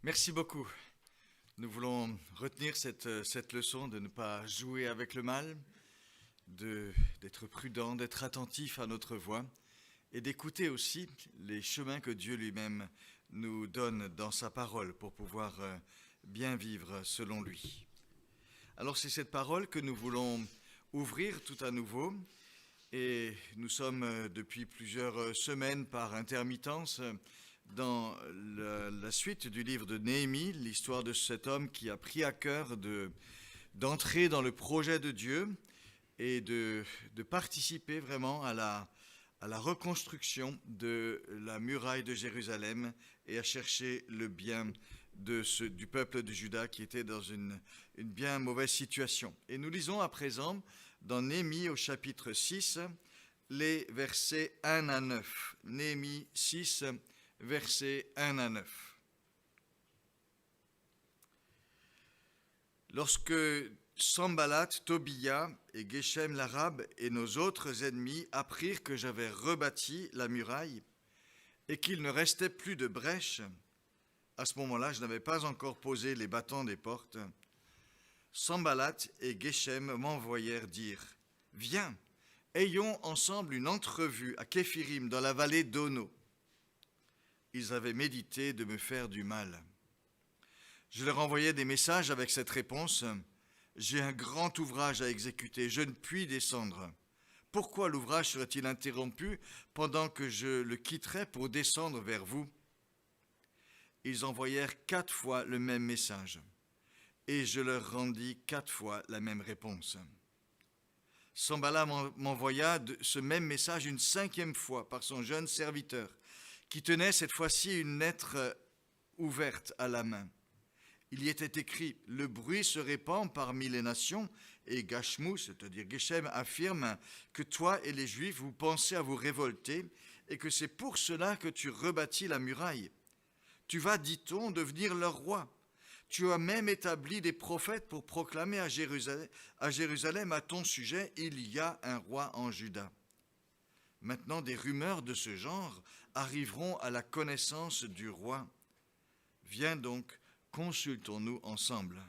Merci beaucoup. Nous voulons retenir cette leçon de ne pas jouer avec le mal, d'être prudent, d'être attentif à notre voix et d'écouter aussi les chemins que Dieu lui-même nous donne dans sa parole pour pouvoir bien vivre selon lui. Alors c'est cette parole que nous voulons ouvrir tout à nouveau et nous sommes depuis plusieurs semaines par intermittence dans la suite du livre de Néhémie, l'histoire de cet homme qui a pris à cœur d'entrer dans le projet de Dieu et de participer vraiment à la reconstruction de la muraille de Jérusalem et à chercher le bien du peuple de Juda qui était dans une bien mauvaise situation. Et nous lisons à présent dans Néhémie au chapitre 6, les versets 1 à 9. Néhémie 6, versets 1 à 9. Lorsque Sanballat, Tobia et Geshem l'Arabe et nos autres ennemis apprirent que j'avais rebâti la muraille et qu'il ne restait plus de brèche, à ce moment-là, je n'avais pas encore posé les battants des portes, Sanballat et Geshem m'envoyèrent dire « Viens, ayons ensemble une entrevue à Képhirim dans la vallée d'Ono. » Ils avaient médité de me faire du mal. Je leur envoyais des messages avec cette réponse « J'ai un grand ouvrage à exécuter, je ne puis descendre. Pourquoi l'ouvrage serait-il interrompu pendant que je le quitterais pour descendre vers vous ?» Ils envoyèrent 4 fois le même message, et je leur rendis 4 fois la même réponse. Sanballat m'envoya ce même message une 5e fois par son jeune serviteur, qui tenait cette fois-ci une lettre ouverte à la main. Il y était écrit « Le bruit se répand parmi les nations, et Gashmu, c'est-à-dire Geshem, affirme que toi et les Juifs, vous pensez à vous révolter, et que c'est pour cela que tu rebâtis la muraille. Tu vas, dit-on, devenir leur roi. Tu as même établi des prophètes pour proclamer à Jérusalem à ton sujet, il y a un roi en Juda. Maintenant, des rumeurs de ce genre arriveront à la connaissance du roi. Viens donc, consultons-nous ensemble. »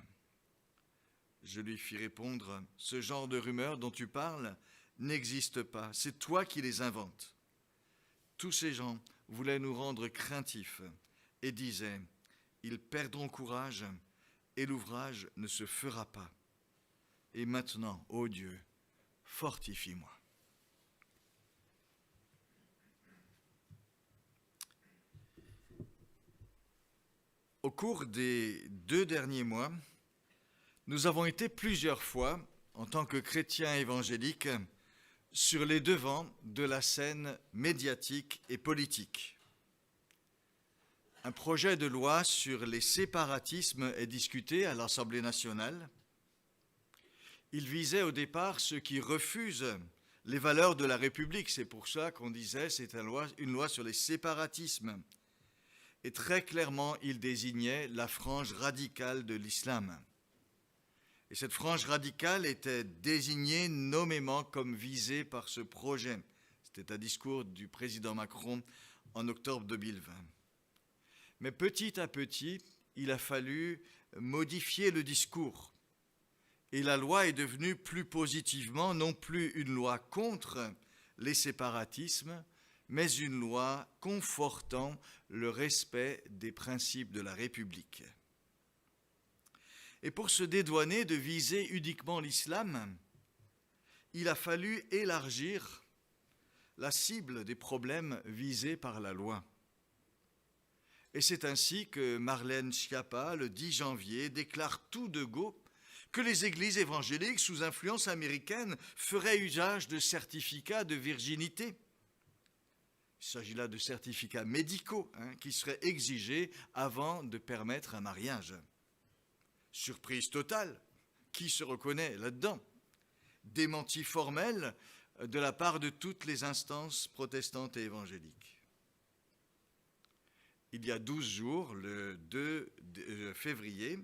Je lui fis répondre, « Ce genre de rumeurs dont tu parles n'existe pas, c'est toi qui les inventes. » Tous ces gens voulaient nous rendre craintifs et disaient, « Ils perdront courage et l'ouvrage ne se fera pas. Et maintenant, ô Dieu, fortifie-moi. » Au cours des 2 derniers mois, nous avons été plusieurs fois, en tant que chrétiens évangéliques, sur les devants de la scène médiatique et politique. Un projet de loi sur les séparatismes est discuté à l'Assemblée nationale. Il visait au départ ceux qui refusent les valeurs de la République. C'est pour ça qu'on disait c'est une loi sur les séparatismes. Et très clairement, il désignait la frange radicale de l'islam. Et cette frange radicale était désignée nommément comme visée par ce projet. C'était un discours du président Macron en octobre 2020. Mais petit à petit, il a fallu modifier le discours. Et la loi est devenue plus positivement, non plus une loi contre les séparatismes, mais une loi confortant le respect des principes de la République. Et pour se dédouaner de viser uniquement l'islam, il a fallu élargir la cible des problèmes visés par la loi. Et c'est ainsi que Marlène Schiappa, le 10 janvier, déclare tout de go que les églises évangéliques sous influence américaine feraient usage de certificats de virginité. Il s'agit là de certificats médicaux qui seraient exigés avant de permettre un mariage. Surprise totale, qui se reconnaît là-dedans? Démenti formel de la part de toutes les instances protestantes et évangéliques. Il y a 12 jours, le 2 février,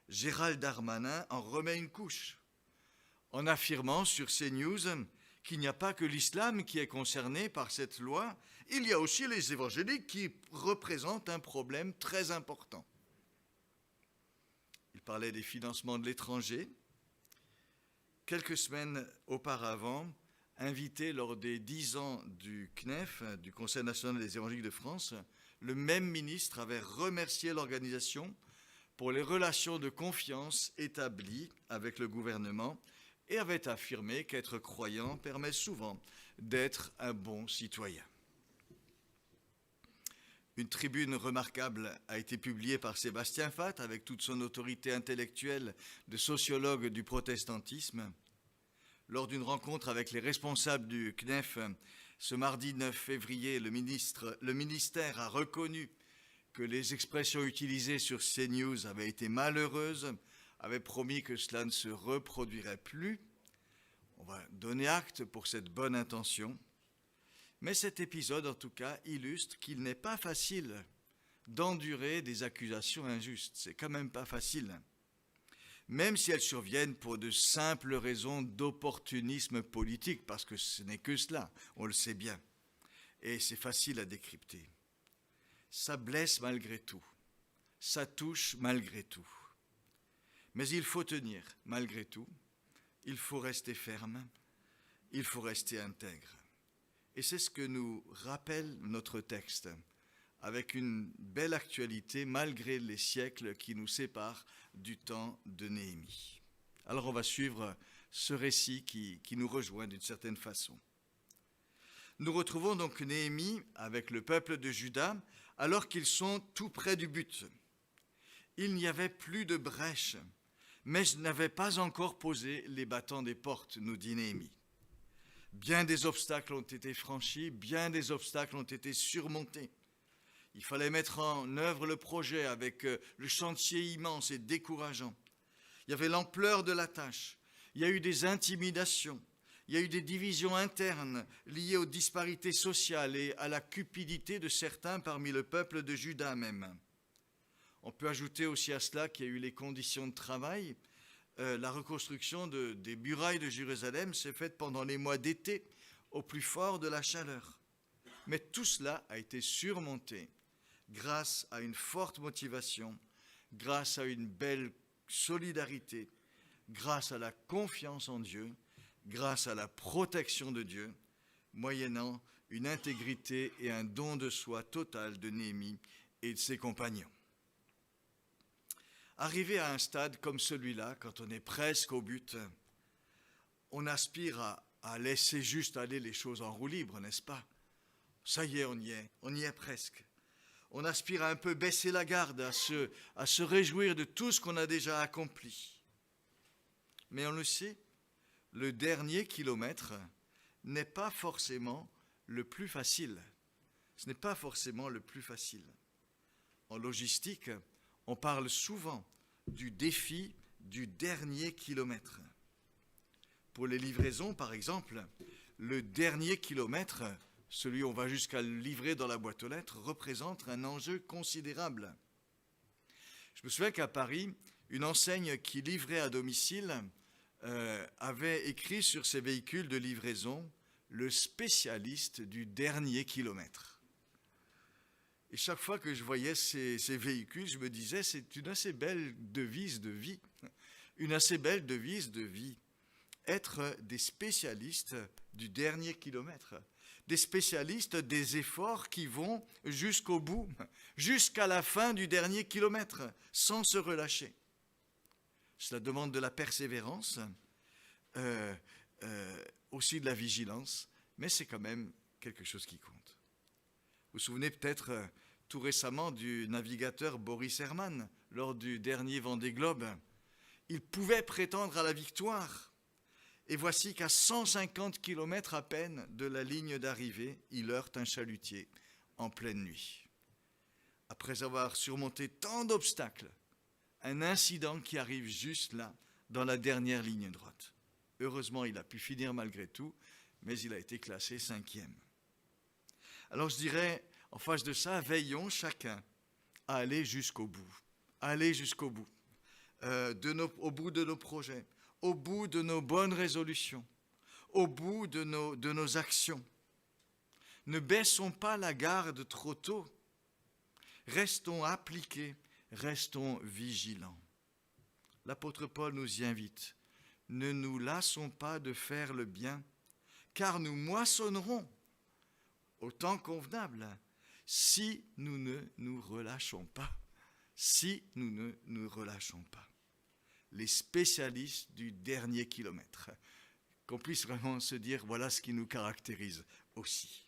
Gérald Darmanin en remet une couche, en affirmant sur CNews qu'il n'y a pas que l'islam qui est concerné par cette loi, il y a aussi les évangéliques qui représentent un problème très important. parlait des financements de l'étranger. Quelques semaines auparavant, invité lors des 10 ans du CNEF, du Conseil national des évangéliques de France, le même ministre avait remercié l'organisation pour les relations de confiance établies avec le gouvernement et avait affirmé qu'être croyant permet souvent d'être un bon citoyen. Une tribune remarquable a été publiée par Sébastien Fath avec toute son autorité intellectuelle de sociologue du protestantisme. Lors d'une rencontre avec les responsables du CNEF, ce mardi 9 février, le ministère a reconnu que les expressions utilisées sur CNews avaient été malheureuses, avait promis que cela ne se reproduirait plus. On va donner acte pour cette bonne intention. Mais cet épisode, en tout cas, illustre qu'il n'est pas facile d'endurer des accusations injustes. C'est quand même pas facile. Même si elles surviennent pour de simples raisons d'opportunisme politique, parce que ce n'est que cela, on le sait bien. Et c'est facile à décrypter. Ça blesse malgré tout. Ça touche malgré tout. Mais il faut tenir malgré tout. Il faut rester ferme. Il faut rester intègre. Et c'est ce que nous rappelle notre texte, avec une belle actualité malgré les siècles qui nous séparent du temps de Néhémie. Alors on va suivre ce récit qui nous rejoint d'une certaine façon. Nous retrouvons donc Néhémie avec le peuple de Juda alors qu'ils sont tout près du but. Il n'y avait plus de brèche, mais je n'avais pas encore posé les battants des portes, nous dit Néhémie. Bien des obstacles ont été franchis, bien des obstacles ont été surmontés. Il fallait mettre en œuvre le projet avec le chantier immense et décourageant. Il y avait l'ampleur de la tâche. Il y a eu des intimidations. Il y a eu des divisions internes liées aux disparités sociales et à la cupidité de certains parmi le peuple de Juda même. On peut ajouter aussi à cela qu'il y a eu les conditions de travail. La reconstruction des murailles de Jérusalem s'est faite pendant les mois d'été, au plus fort de la chaleur. Mais tout cela a été surmonté grâce à une forte motivation, grâce à une belle solidarité, grâce à la confiance en Dieu, grâce à la protection de Dieu, moyennant une intégrité et un don de soi total de Néhémie et de ses compagnons. Arrivé à un stade comme celui-là, quand on est presque au but, on aspire à laisser juste aller les choses en roue libre, n'est-ce pas? Ça y est, on y est presque. On aspire à un peu baisser la garde, à se réjouir de tout ce qu'on a déjà accompli. Mais on le sait, le dernier kilomètre n'est pas forcément le plus facile. Ce n'est pas forcément le plus facile. En logistique, on parle souvent du défi du dernier kilomètre. Pour les livraisons, par exemple, le dernier kilomètre, celui où on va jusqu'à le livrer dans la boîte aux lettres, représente un enjeu considérable. Je me souviens qu'à Paris, une enseigne qui livrait à domicile avait écrit sur ses véhicules de livraison « le spécialiste du dernier kilomètre ». Et chaque fois que je voyais ces véhicules, je me disais, c'est une assez belle devise de vie. Une assez belle devise de vie. Être des spécialistes du dernier kilomètre. Des spécialistes des efforts qui vont jusqu'au bout, jusqu'à la fin du dernier kilomètre, sans se relâcher. Cela demande de la persévérance, aussi de la vigilance, mais c'est quand même quelque chose qui compte. Vous vous souvenez peut-être tout récemment du navigateur Boris Herman lors du dernier Vendée Globe. Il pouvait prétendre à la victoire. Et voici qu'à 150 km à peine de la ligne d'arrivée, il heurte un chalutier en pleine nuit. Après avoir surmonté tant d'obstacles, un incident qui arrive juste là, dans la dernière ligne droite. Heureusement, il a pu finir malgré tout, mais il a été classé 5e. Alors je dirais, en face de ça, veillons chacun à aller jusqu'au bout. Aller jusqu'au bout, au bout de nos projets, au bout de nos bonnes résolutions, au bout de nos actions. Ne baissons pas la garde trop tôt. Restons appliqués, restons vigilants. l'apôtre Paul nous y invite. Ne nous lassons pas de faire le bien, car nous moissonnerons au temps convenable si nous ne nous relâchons pas. Si nous ne nous relâchons pas. Les spécialistes du dernier kilomètre. Qu'on puisse vraiment se dire, voilà ce qui nous caractérise aussi.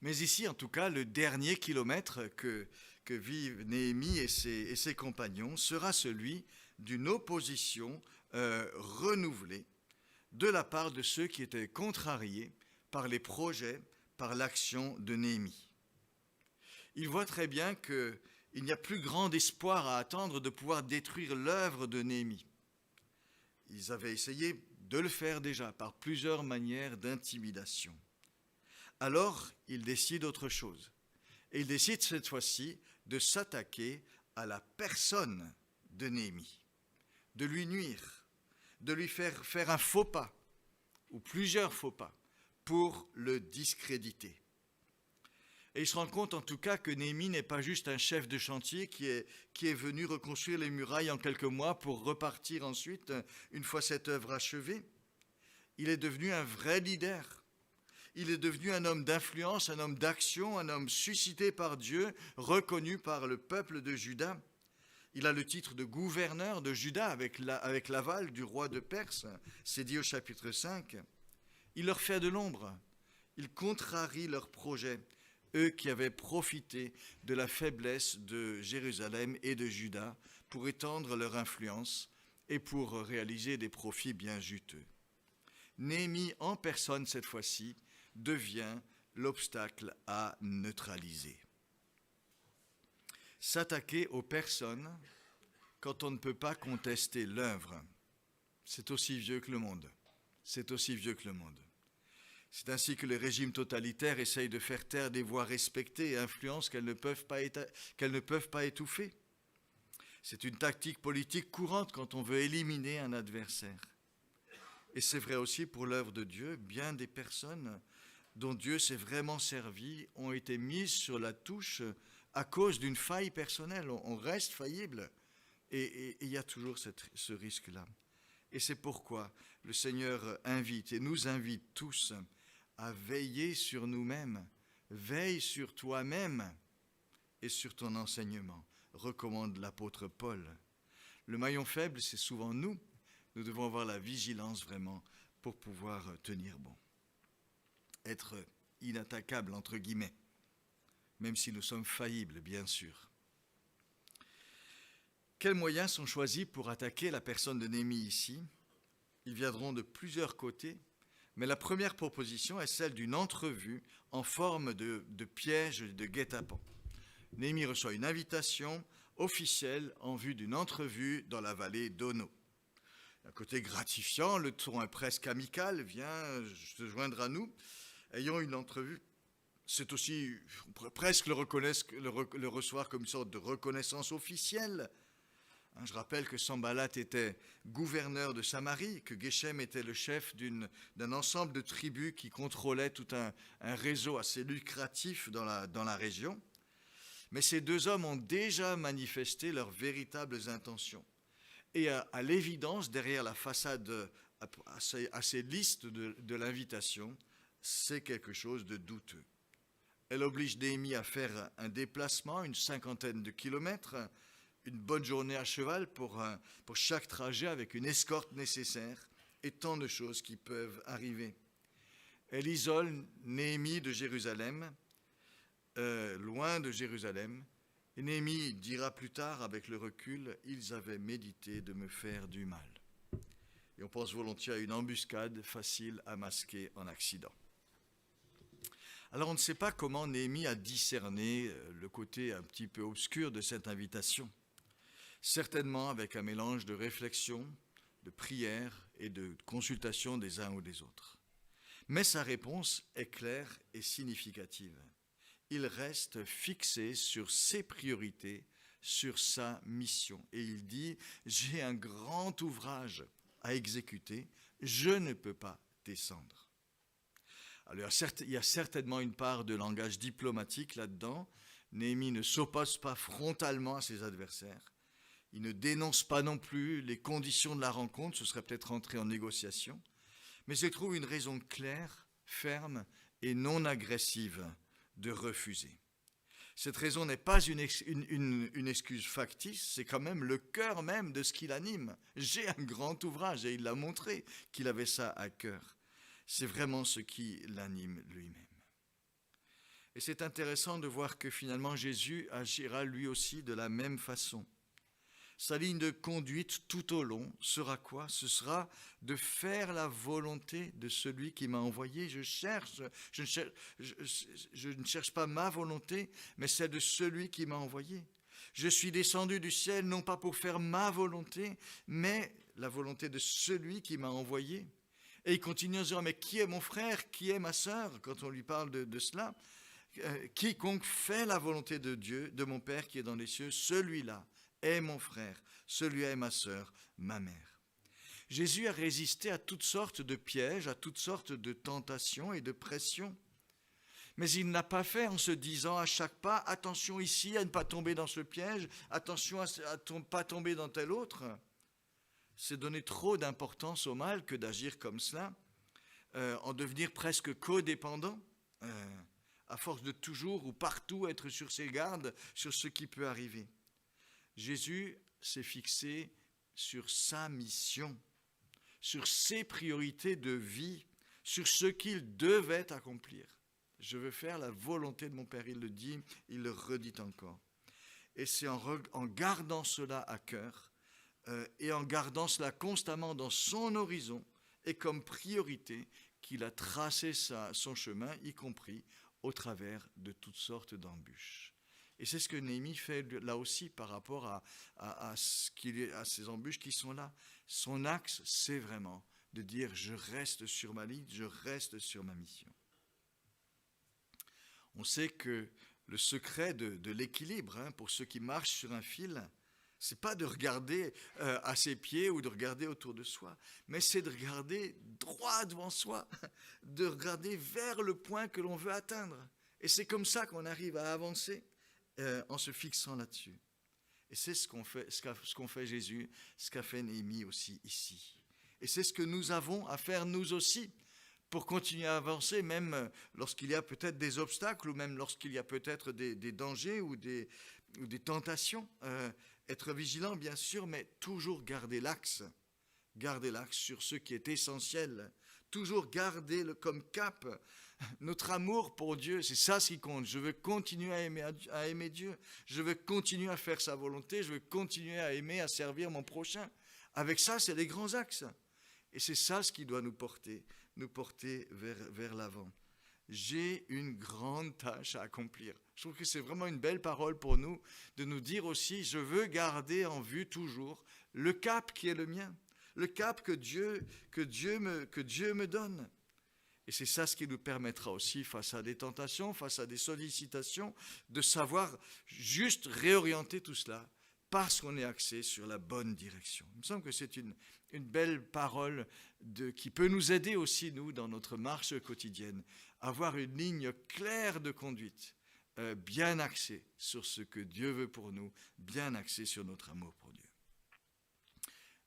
Mais ici, en tout cas, le dernier kilomètre que vivent Néhémie et ses compagnons sera celui d'une opposition renouvelée de la part de ceux qui étaient contrariés par les projets, par l'action de Néhémie. Ils voient très bien qu'il n'y a plus grand espoir à attendre de pouvoir détruire l'œuvre de Néhémie. Ils avaient essayé de le faire déjà par plusieurs manières d'intimidation. Alors, ils décident autre chose. Et ils décident cette fois-ci de s'attaquer à la personne de Néhémie, de lui nuire, de lui faire un faux pas, ou plusieurs faux pas, pour le discréditer. Et il se rend compte en tout cas que Néhémie n'est pas juste un chef de chantier qui est venu reconstruire les murailles en quelques mois pour repartir ensuite, une fois cette œuvre achevée. Il est devenu un vrai leader. Il est devenu un homme d'influence, un homme d'action, un homme suscité par Dieu, reconnu par le peuple de Juda. Il a le titre de gouverneur de Juda avec l'aval du roi de Perse, c'est dit au chapitre 5. Il leur fait de l'ombre, il contrarie leurs projets, eux qui avaient profité de la faiblesse de Jérusalem et de Juda pour étendre leur influence et pour réaliser des profits bien juteux. Néhémie en personne cette fois-ci devient l'obstacle à neutraliser. S'attaquer aux personnes quand on ne peut pas contester l'œuvre, c'est aussi vieux que le monde. C'est aussi vieux que le monde. C'est ainsi que les régimes totalitaires essayent de faire taire des voix respectées et influences qu'elles ne peuvent pas étouffer. C'est une tactique politique courante quand on veut éliminer un adversaire. Et c'est vrai aussi pour l'œuvre de Dieu. Bien des personnes dont Dieu s'est vraiment servi ont été mises sur la touche à cause d'une faille personnelle. On reste faillible et il y a toujours ce risque-là. Et c'est pourquoi le Seigneur invite et nous invite tous à veiller sur nous-mêmes. Veille sur toi-même et sur ton enseignement, recommande l'apôtre Paul. Le maillon faible, c'est souvent nous. Nous devons avoir la vigilance vraiment pour pouvoir tenir bon. Être inattaquable, entre guillemets, même si nous sommes faillibles, bien sûr. Quels moyens sont choisis pour attaquer la personne de Néhémie ici? Ils viendront de plusieurs côtés, mais la première proposition est celle d'une entrevue en forme de piège, de guet-apens. Néhémie reçoit une invitation officielle en vue d'une entrevue dans la vallée d'Ono. D'un côté gratifiant, le ton est presque amical, viens te joindre à nous. Ayons une entrevue. C'est aussi, on pourrait presque le recevoir comme une sorte de reconnaissance officielle. Je rappelle que Sanballat était gouverneur de Samarie, que Geshem était le chef d'un ensemble de tribus qui contrôlait tout un réseau assez lucratif dans la région. Mais ces deux hommes ont déjà manifesté leurs véritables intentions. Et à l'évidence, derrière la façade assez lisse de l'invitation, c'est quelque chose de douteux. Elle oblige Néhémie à faire un déplacement, une 50aine de kilomètres, une bonne journée à cheval pour chaque trajet avec une escorte nécessaire et tant de choses qui peuvent arriver. Elle isole Néhémie de Jérusalem, loin de Jérusalem. Et Néhémie dira plus tard, avec le recul, « Ils avaient médité de me faire du mal ». Et on pense volontiers à une embuscade facile à masquer en accident. Alors on ne sait pas comment Néhémie a discerné le côté un petit peu obscur de cette invitation. Certainement avec un mélange de réflexion, de prière et de consultation des uns ou des autres. Mais sa réponse est claire et significative. Il reste fixé sur ses priorités, sur sa mission. Et il dit, j'ai un grand ouvrage à exécuter, je ne peux pas descendre. Alors, il y a certainement une part de langage diplomatique là-dedans. Néhémie ne s'oppose pas frontalement à ses adversaires. Il ne dénonce pas non plus les conditions de la rencontre, ce serait peut-être entrer en négociation, mais il trouve une raison claire, ferme et non agressive de refuser. Cette raison n'est pas une excuse factice, c'est quand même le cœur même de ce qui l'anime. J'ai un grand ouvrage et il l'a montré qu'il avait ça à cœur. C'est vraiment ce qui l'anime lui-même. Et c'est intéressant de voir que finalement Jésus agira lui aussi de la même façon. Sa ligne de conduite tout au long sera quoi? Ce sera de faire la volonté de celui qui m'a envoyé. Je ne cherche pas ma volonté, mais celle de celui qui m'a envoyé. Je suis descendu du ciel non pas pour faire ma volonté, mais la volonté de celui qui m'a envoyé. Et il continue en disant, mais qui est mon frère, qui est ma sœur, quand on lui parle de cela? Quiconque fait la volonté de Dieu, de mon Père qui est dans les cieux, celui-là est mon frère, celui-là est ma sœur, ma mère. Jésus a résisté à toutes sortes de pièges, à toutes sortes de tentations et de pressions. Mais il n'a pas fait en se disant à chaque pas, attention ici à ne pas tomber dans ce piège, attention à ne pas tomber dans tel autre. C'est donner trop d'importance au mal que d'agir comme cela, en devenir presque codépendant, à force de toujours ou partout être sur ses gardes sur ce qui peut arriver. Jésus s'est fixé sur sa mission, sur ses priorités de vie, sur ce qu'il devait accomplir. Je veux faire la volonté de mon Père, il le dit, il le redit encore. Et c'est en gardant cela à cœur et en gardant cela constamment dans son horizon et comme priorité qu'il a tracé son chemin, y compris au travers de toutes sortes d'embûches. Et c'est ce que Néhémie fait là aussi par rapport à ces embûches qui sont là. Son axe, c'est vraiment de dire « je reste sur ma ligne, je reste sur ma mission ». On sait que le secret de l'équilibre, pour ceux qui marchent sur un fil, c'est pas de regarder à ses pieds ou de regarder autour de soi, mais c'est de regarder droit devant soi, de regarder vers le point que l'on veut atteindre. Et c'est comme ça qu'on arrive à avancer en se fixant là-dessus. Et c'est ce qu'ont fait Jésus, ce qu'a fait Néhémie aussi ici. Et c'est ce que nous avons à faire nous aussi pour continuer à avancer, même lorsqu'il y a peut-être des obstacles ou même lorsqu'il y a peut-être des dangers ou des tentations. Être vigilant, bien sûr, mais toujours garder l'axe sur ce qui est essentiel. Toujours garder comme cap notre amour pour Dieu, c'est ça ce qui compte. Je veux continuer à aimer Dieu. Je veux continuer à faire sa volonté. Je veux continuer à aimer, à servir mon prochain. Avec ça, c'est les grands axes. Et c'est ça ce qui doit nous porter vers l'avant. J'ai une grande tâche à accomplir. Je trouve que c'est vraiment une belle parole pour nous, de nous dire aussi, je veux garder en vue toujours le cap qui est le mien, le cap que Dieu me donne. Et c'est ça ce qui nous permettra aussi, face à des tentations, face à des sollicitations, de savoir juste réorienter tout cela, parce qu'on est axé sur la bonne direction. Il me semble que c'est une belle parole qui peut nous aider aussi, nous, dans notre marche quotidienne, à avoir une ligne claire de conduite, bien axée sur ce que Dieu veut pour nous, bien axée sur notre amour pour Dieu.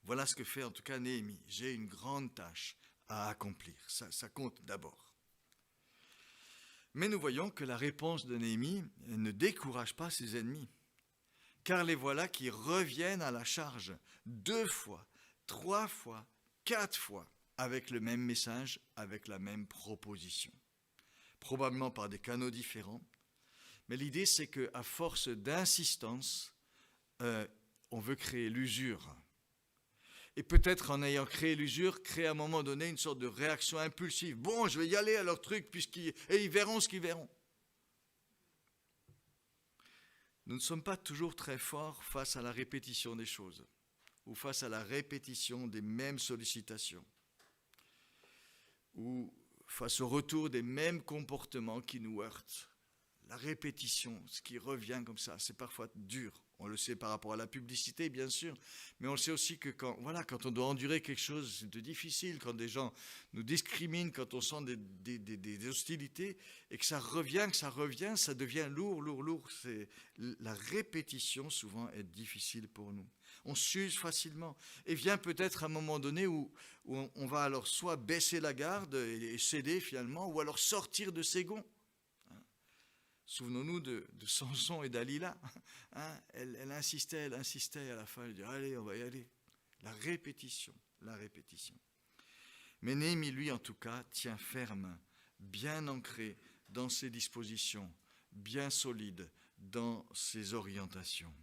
Voilà ce que fait en tout cas Néhémie. J'ai une grande tâche à accomplir. Ça compte d'abord. Mais nous voyons que la réponse de Néhémie ne décourage pas ses ennemis. Car les voilà qui reviennent à la charge 2 fois, 3 fois, 4 fois, avec le même message, avec la même proposition. Probablement par des canaux différents. Mais l'idée, c'est qu'à force d'insistance, on veut créer l'usure. Et peut-être en ayant créé l'usure, créer à un moment donné une sorte de réaction impulsive. Bon, je vais y aller à leur truc, et ils verront ce qu'ils verront. Nous ne sommes pas toujours très forts face à la répétition des choses, ou face à la répétition des mêmes sollicitations, ou face au retour des mêmes comportements qui nous heurtent. La répétition, ce qui revient comme ça, c'est parfois dur. On le sait par rapport à la publicité, bien sûr, mais on le sait aussi que quand on doit endurer quelque chose de difficile, quand des gens nous discriminent, quand on sent des hostilités, et que ça revient, ça devient lourd. La répétition, souvent, est difficile pour nous. On s'use facilement. Et vient peut-être un moment donné où on va alors soit baisser la garde et céder finalement, ou alors sortir de ses gonds. Souvenons-nous de Samson et Dalila. Elle insistait à la fin, elle dit allez, on va y aller. La répétition. Mais Néhémie, lui, en tout cas, tient ferme, bien ancré dans ses dispositions, bien solide dans ses orientations.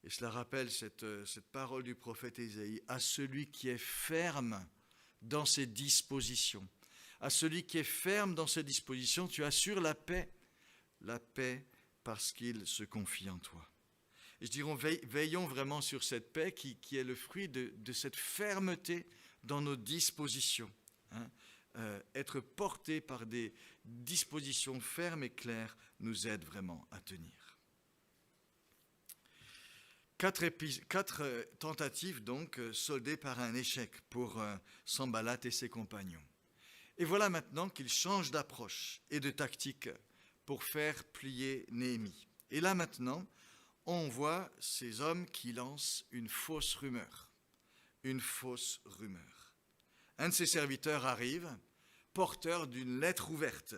Et cela rappelle cette parole du prophète Ésaïe, à celui qui est ferme dans ses dispositions. À celui qui est ferme dans ses dispositions, tu assures la paix parce qu'il se confie en toi. Et je dirais, veillons vraiment sur cette paix qui est le fruit de cette fermeté dans nos dispositions. Être porté par des dispositions fermes et claires nous aide vraiment à tenir. 4 tentatives donc soldées par un échec pour Sanballat et ses compagnons. Et voilà maintenant qu'ils changent d'approche et de tactique pour faire plier Néhémie. Et là maintenant, on voit ces hommes qui lancent une fausse rumeur. Un de ses serviteurs arrive, porteur d'une lettre ouverte.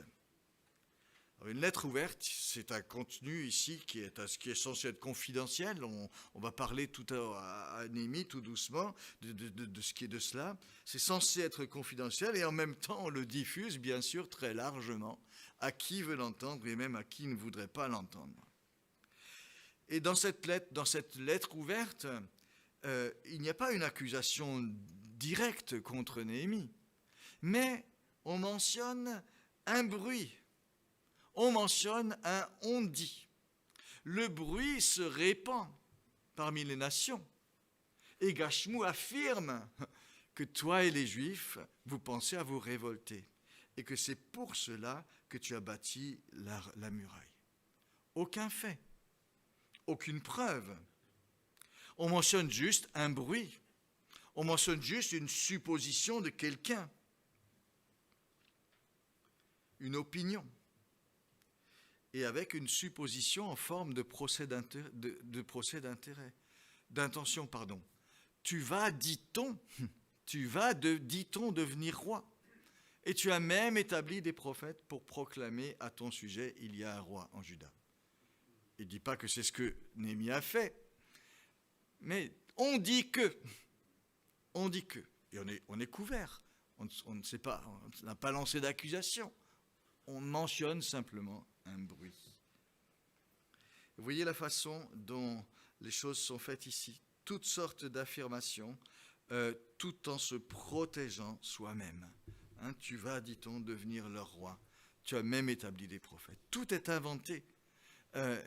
Alors, une lettre ouverte, c'est un contenu ici qui est censé être confidentiel. On va parler tout à Néhémie tout doucement de ce qui est de cela. C'est censé être confidentiel et en même temps on le diffuse bien sûr très largement à qui veut l'entendre et même à qui ne voudrait pas l'entendre. Et dans cette lettre ouverte, il n'y a pas une accusation directe contre Néhémie, mais on mentionne un bruit. On mentionne un on-dit. Le bruit se répand parmi les nations. Et Gashmu affirme que toi et les Juifs, vous pensez à vous révolter. Et que c'est pour cela que tu as bâti la muraille. Aucun fait. Aucune preuve. On mentionne juste un bruit. On mentionne juste une supposition de quelqu'un. Une opinion. Et avec une supposition en forme de procès d'intérêt, d'intention, pardon. Tu vas, dit-on, devenir roi. Et tu as même établi des prophètes pour proclamer à ton sujet, il y a un roi en Juda. Il ne dit pas que c'est ce que Néhémie a fait, mais on dit que. Et on est couvert. On ne sait pas, on n'a pas lancé d'accusation. On mentionne simplement un bruit. Vous voyez la façon dont les choses sont faites ici. Toutes sortes d'affirmations, tout en se protégeant soi-même. Tu vas, dit-on, devenir leur roi. Tu as même établi des prophètes. Tout est inventé.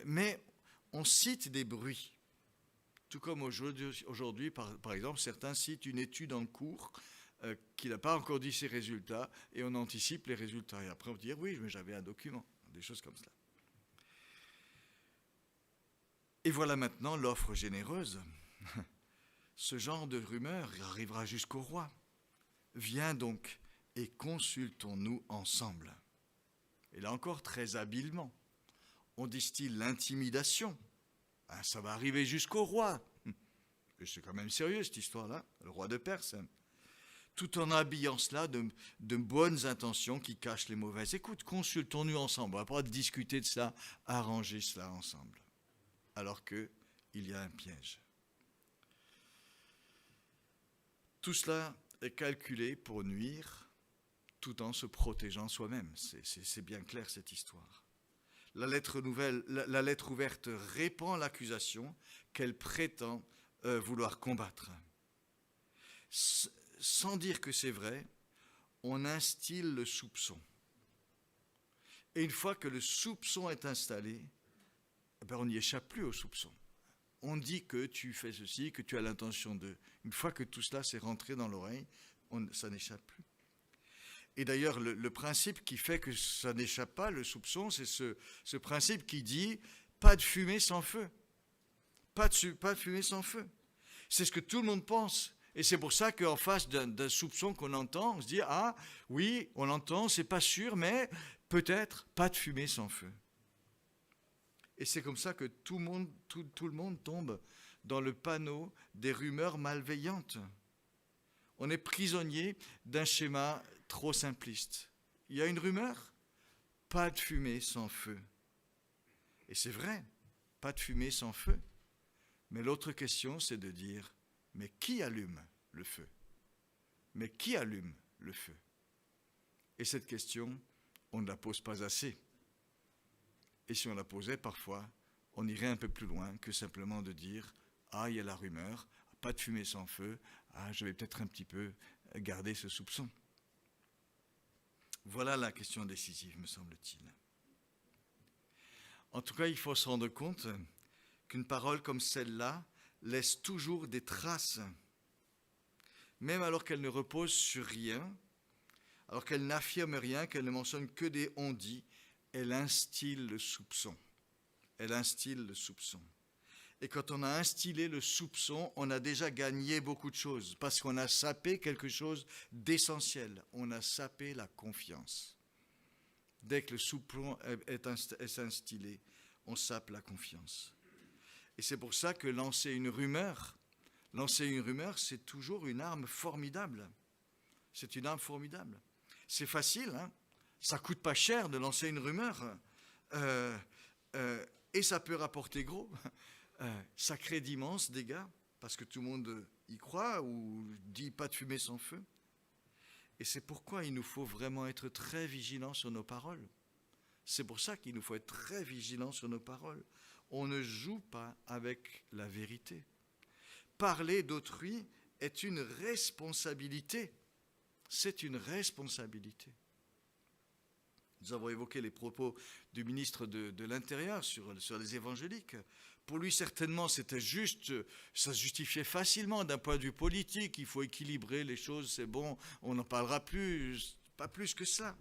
Mais on cite des bruits. Tout comme aujourd'hui, par exemple, certains citent une étude en cours qui n'a pas encore dit ses résultats, et on anticipe les résultats. Et après, on va dire, oui, mais j'avais un document, des choses comme cela. Et voilà maintenant l'offre généreuse. Ce genre de rumeur arrivera jusqu'au roi. Viens donc et consultons-nous ensemble. Et là encore, très habilement, on distille l'intimidation. Ça va arriver jusqu'au roi. Et c'est quand même sérieux cette histoire-là, le roi de Perse. Tout en habillant cela de bonnes intentions qui cachent les mauvaises. Écoute, consultons-nous ensemble. On va pas discuter de cela, arranger cela ensemble. Alors qu'il y a un piège. Tout cela est calculé pour nuire tout en se protégeant soi-même. C'est bien clair cette histoire. La lettre ouverte répand l'accusation qu'elle prétend vouloir combattre. Sans dire que c'est vrai, on instille le soupçon. Et une fois que le soupçon est installé, on n'y échappe plus au soupçon. On dit que tu fais ceci, que tu as l'intention de... Une fois que tout cela s'est rentré dans l'oreille, ça n'échappe plus. Et d'ailleurs, le principe qui fait que ça n'échappe pas, le soupçon, c'est ce principe qui dit « pas de fumée sans feu ». Pas de fumée sans feu. C'est ce que tout le monde pense. Et c'est pour ça qu'en face d'un soupçon qu'on entend, on se dit, ah oui, on l'entend, c'est pas sûr, mais peut-être pas de fumée sans feu. Et c'est comme ça que tout le monde tombe dans le panneau des rumeurs malveillantes. On est prisonnier d'un schéma trop simpliste. Il y a une rumeur, pas de fumée sans feu. Et c'est vrai, pas de fumée sans feu. Mais l'autre question, c'est de dire, mais qui allume le feu? Mais qui allume le feu? Et cette question, on ne la pose pas assez. Et si on la posait, parfois, on irait un peu plus loin que simplement de dire, ah, il y a la rumeur, pas de fumée sans feu, ah, je vais peut-être un petit peu garder ce soupçon. Voilà la question décisive, me semble-t-il. En tout cas, il faut se rendre compte qu'une parole comme celle-là laisse toujours des traces, même alors qu'elle ne repose sur rien, alors qu'elle n'affirme rien, qu'elle ne mentionne que des on-dit, elle instille le soupçon. Elle instille le soupçon. Et quand on a instillé le soupçon, on a déjà gagné beaucoup de choses, parce qu'on a sapé quelque chose d'essentiel. On a sapé la confiance. Dès que le soupçon est instillé, on sape la confiance. Et c'est pour ça que lancer une rumeur, c'est toujours une arme formidable. C'est une arme formidable. C'est facile, hein? Ça ne coûte pas cher de lancer une rumeur. Et ça peut rapporter gros. Ça crée d'immenses dégâts, parce que tout le monde y croit ou dit pas de fumée sans feu. Et c'est pourquoi il nous faut vraiment être très vigilants sur nos paroles. C'est pour ça qu'il nous faut être très vigilants sur nos paroles. On ne joue pas avec la vérité. Parler d'autrui est une responsabilité. C'est une responsabilité. Nous avons évoqué les propos du ministre de l'Intérieur sur les évangéliques. Pour lui, certainement, c'était juste, ça se justifiait facilement d'un point de vue politique. Il faut équilibrer les choses, c'est bon, on n'en parlera plus, pas plus que ça.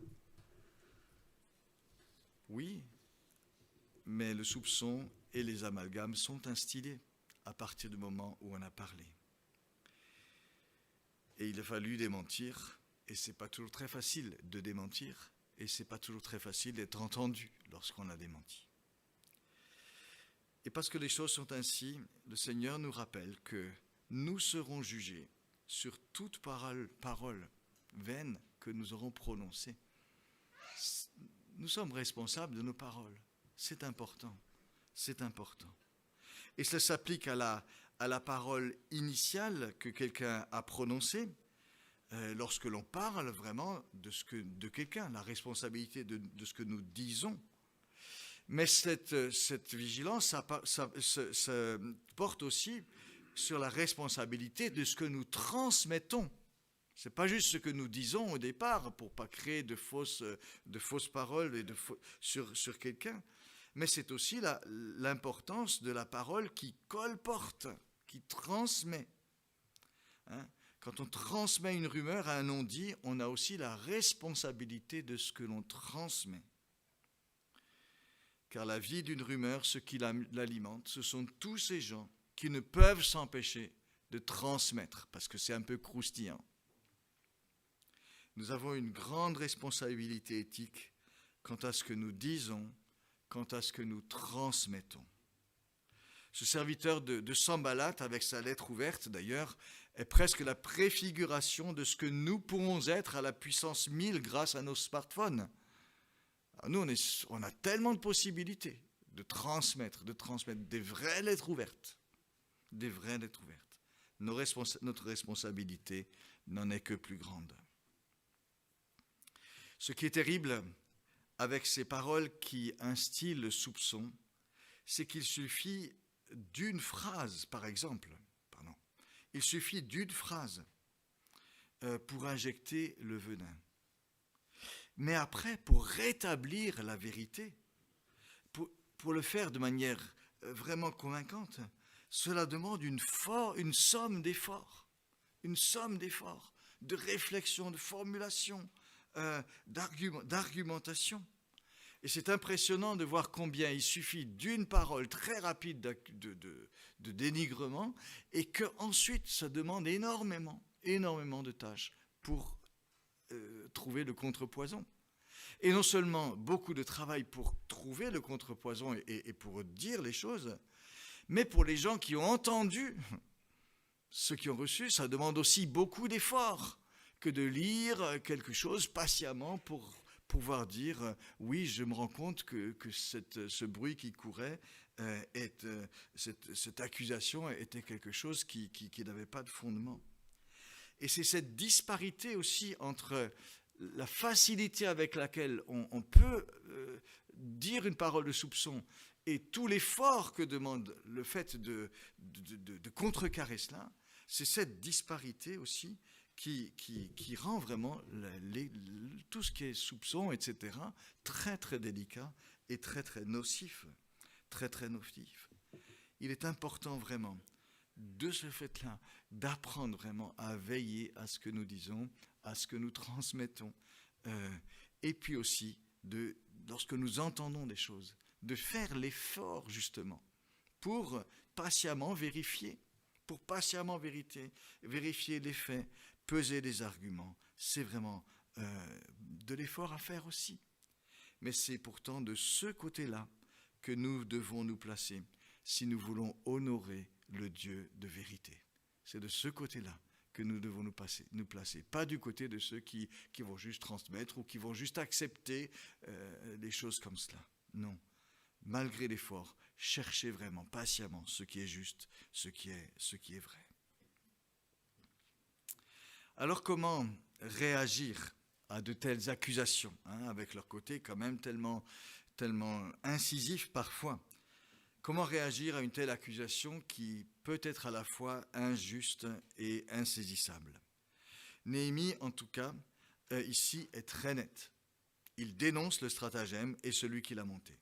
Oui, mais le soupçon et les amalgames sont instillés à partir du moment où on a parlé. Et il a fallu démentir, et ce n'est pas toujours très facile de démentir, et ce n'est pas toujours très facile d'être entendu lorsqu'on a démenti. Et parce que les choses sont ainsi, le Seigneur nous rappelle que nous serons jugés sur toute parole vaine que nous aurons prononcée. Nous sommes responsables de nos paroles. C'est important. C'est important. Et cela s'applique à la parole initiale que quelqu'un a prononcée. Lorsque l'on parle vraiment de quelqu'un, la responsabilité de ce que nous disons. Mais cette vigilance, ça porte aussi sur la responsabilité de ce que nous transmettons. Ce n'est pas juste ce que nous disons au départ pour ne pas créer de fausses paroles sur quelqu'un, mais c'est aussi l'importance de la parole qui colporte, qui transmet. Hein? Quand on transmet une rumeur à un non-dit, on a aussi la responsabilité de ce que l'on transmet. Car la vie d'une rumeur, ce qui l'alimente, ce sont tous ces gens qui ne peuvent s'empêcher de transmettre, parce que c'est un peu croustillant. Nous avons une grande responsabilité éthique quant à ce que nous disons, quant à ce que nous transmettons. Ce serviteur de Sanballat, avec sa lettre ouverte d'ailleurs, est presque la préfiguration de ce que nous pourrons être à la puissance 1000 grâce à nos smartphones. Alors nous, on a tellement de possibilités de transmettre des vraies lettres ouvertes. Des vraies lettres ouvertes. Notre responsabilité n'en est que plus grande. Ce qui est terrible avec ces paroles qui instillent le soupçon, c'est qu'il suffit d'une phrase, par exemple, il suffit d'une phrase pour injecter le venin. Mais après, pour rétablir la vérité, pour le faire de manière vraiment convaincante, cela demande une somme d'efforts, de réflexion, de formulation, d'argumentation. Et c'est impressionnant de voir combien il suffit d'une parole très rapide de dénigrement et qu'ensuite ça demande énormément de tâches pour trouver le contrepoison. Et non seulement beaucoup de travail pour trouver le contrepoison et pour dire les choses, mais pour les gens qui ont entendu, ceux qui ont reçu, ça demande aussi beaucoup d'efforts que de lire quelque chose patiemment pour pouvoir dire oui, je me rends compte que ce bruit qui courait, cette accusation était quelque chose qui n'avait pas de fondement. Et c'est cette disparité aussi entre la facilité avec laquelle on peut dire une parole de soupçon et tout l'effort que demande le fait de contrecarrer cela, c'est cette disparité aussi qui rend vraiment tout ce qui est soupçon, etc., très très délicat et très très nocif. Très très nocif. Il est important vraiment, de ce fait-là, d'apprendre vraiment à veiller à ce que nous disons, à ce que nous transmettons, et puis aussi, lorsque nous entendons des choses, de faire l'effort justement pour patiemment vérifier, vérifier les faits, peser les arguments. C'est vraiment de l'effort à faire aussi. Mais c'est pourtant de ce côté-là que nous devons nous placer si nous voulons honorer le Dieu de vérité. C'est de ce côté-là que nous devons nous placer. Pas du côté de ceux qui vont juste transmettre ou qui vont juste accepter les choses comme cela. Non. Malgré l'effort, cherchez vraiment, patiemment, ce qui est juste, ce qui est vrai. Alors comment réagir à de telles accusations, avec leur côté quand même tellement incisif parfois? Comment réagir à une telle accusation qui peut être à la fois injuste et insaisissable? Néhémie, en tout cas, ici est très net. Il dénonce le stratagème et celui qui l'a monté.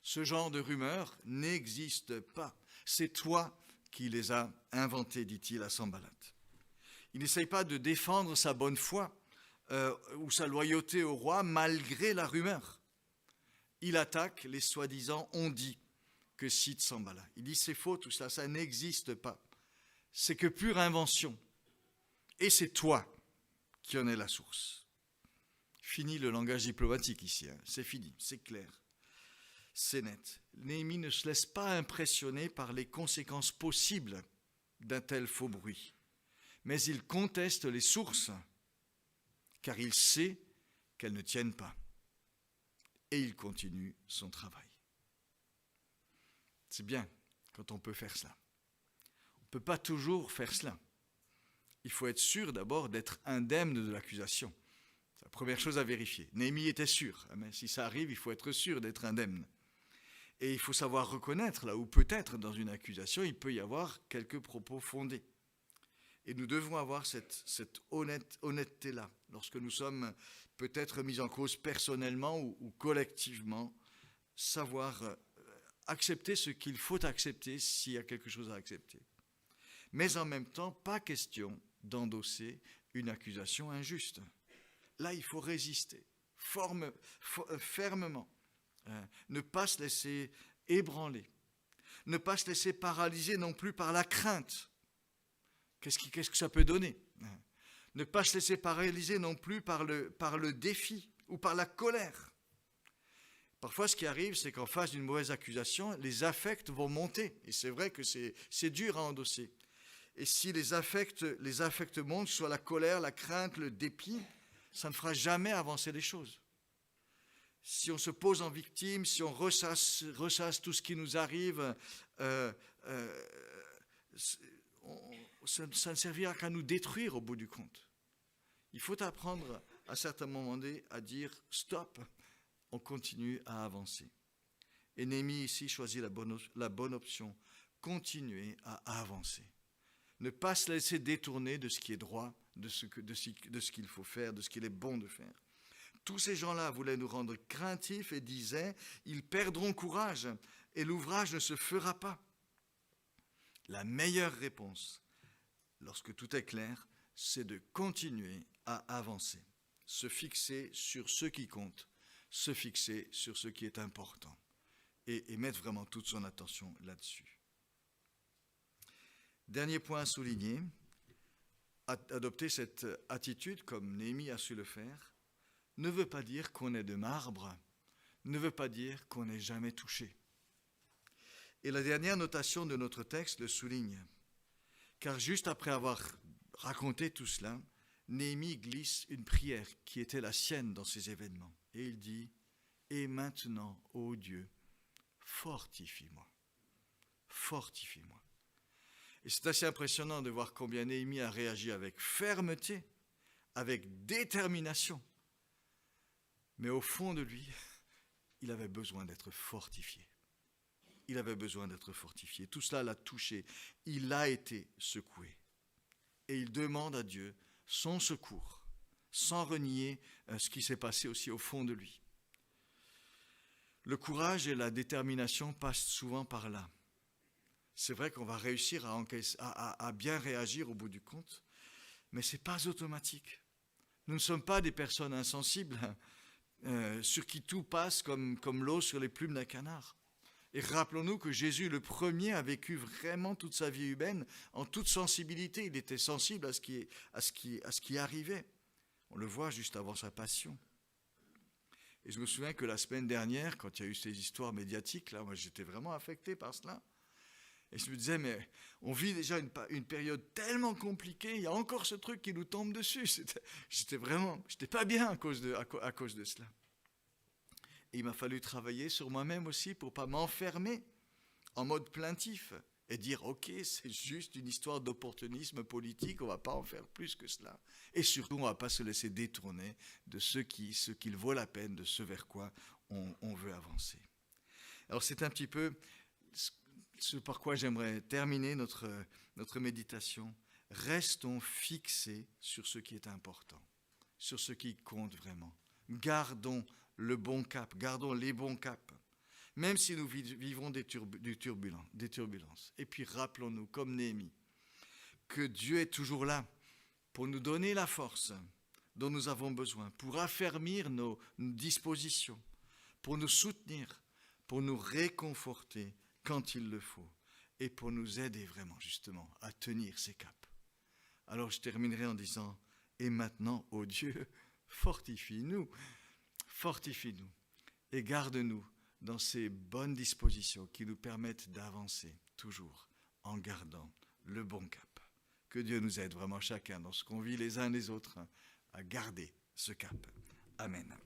Ce genre de rumeurs n'existe pas. C'est toi qui les as inventées, dit-il à Sanballat. Il n'essaye pas de défendre sa bonne foi ou sa loyauté au roi malgré la rumeur. Il attaque les soi-disant on-dit que cite Sanballat. Il dit c'est faux tout ça, ça n'existe pas. C'est que pure invention. Et c'est toi qui en es la source. Fini le langage diplomatique ici, c'est fini, c'est clair. C'est net. Néhémie ne se laisse pas impressionner par les conséquences possibles d'un tel faux bruit. Mais il conteste les sources, car il sait qu'elles ne tiennent pas. Et il continue son travail. C'est bien quand on peut faire cela. On ne peut pas toujours faire cela. Il faut être sûr d'abord d'être indemne de l'accusation. C'est la première chose à vérifier. Néhémie était sûr, mais si ça arrive, il faut être sûr d'être indemne. Et il faut savoir reconnaître là où peut-être dans une accusation, il peut y avoir quelques propos fondés. Et nous devons avoir cette honnêteté-là, lorsque nous sommes peut-être mis en cause personnellement ou collectivement, savoir accepter ce qu'il faut accepter s'il y a quelque chose à accepter. Mais en même temps, pas question d'endosser une accusation injuste. Là, il faut résister fermement. Ne pas se laisser ébranler. Ne pas se laisser paralyser non plus par la crainte. Qu'est-ce que ça peut donner? Ne pas se laisser paralyser non plus par le défi ou par la colère. Parfois, ce qui arrive, c'est qu'en face d'une mauvaise accusation, les affects vont monter. Et c'est vrai que c'est dur à endosser. Et si les affects montent, soit la colère, la crainte, le dépit, ça ne fera jamais avancer les choses. Si on se pose en victime, si on ressasse tout ce qui nous arrive, ça ne servira qu'à nous détruire au bout du compte. Il faut apprendre à certains moments donnés à dire stop, on continue à avancer. Et Néhémie ici choisit la bonne option, continuer à avancer. Ne pas se laisser détourner de ce qui est droit, de ce qu'il faut faire, de ce qu'il est bon de faire. Tous ces gens-là voulaient nous rendre craintifs et disaient « Ils perdront courage et l'ouvrage ne se fera pas ». La meilleure réponse, lorsque tout est clair, c'est de continuer à avancer, se fixer sur ce qui compte, se fixer sur ce qui est important et mettre vraiment toute son attention là-dessus. Dernier point à souligner, adopter cette attitude, comme Néhémie a su le faire, ne veut pas dire qu'on est de marbre, ne veut pas dire qu'on n'est jamais touché. Et la dernière notation de notre texte le souligne, car juste après avoir raconté tout cela, Néhémie glisse une prière qui était la sienne dans ces événements. Et il dit, « Et maintenant, ô Dieu, fortifie-moi, fortifie-moi. » Et c'est assez impressionnant de voir combien Néhémie a réagi avec fermeté, avec détermination. Mais au fond de lui, il avait besoin d'être fortifié. Il avait besoin d'être fortifié. Tout cela l'a touché. Il a été secoué. Et il demande à Dieu son secours, sans renier ce qui s'est passé aussi au fond de lui. Le courage et la détermination passent souvent par là. C'est vrai qu'on va réussir à bien réagir au bout du compte, mais ce n'est pas automatique. Nous ne sommes pas des personnes insensibles sur qui tout passe comme l'eau sur les plumes d'un canard. Et rappelons-nous que Jésus, le premier, a vécu vraiment toute sa vie humaine en toute sensibilité. Il était sensible à ce qui arrivait. On le voit juste avant sa passion. Et je me souviens que la semaine dernière, quand il y a eu ces histoires médiatiques, là, moi j'étais vraiment affecté par cela. Et je me disais, mais on vit déjà une période tellement compliquée, il y a encore ce truc qui nous tombe dessus. J'étais pas bien à cause de cela. Et il m'a fallu travailler sur moi-même aussi pour ne pas m'enfermer en mode plaintif et dire, ok, c'est juste une histoire d'opportunisme politique, on ne va pas en faire plus que cela. Et surtout, on ne va pas se laisser détourner de ce qu'il vaut la peine, de ce vers quoi on veut avancer. Alors c'est un petit peu ce par quoi j'aimerais terminer notre méditation. Restons fixés sur ce qui est important, sur ce qui compte vraiment. Gardons le bon cap, gardons les bons caps, même si nous vivons des turbulences. Et puis rappelons-nous, comme Néhémie, que Dieu est toujours là pour nous donner la force dont nous avons besoin, pour affermir nos dispositions, pour nous soutenir, pour nous réconforter quand il le faut, et pour nous aider vraiment justement à tenir ces caps. Alors je terminerai en disant, et maintenant, ô Dieu, fortifie-nous et garde-nous dans ces bonnes dispositions qui nous permettent d'avancer toujours en gardant le bon cap. Que Dieu nous aide vraiment chacun dans ce qu'on vit les uns les autres à garder ce cap. Amen.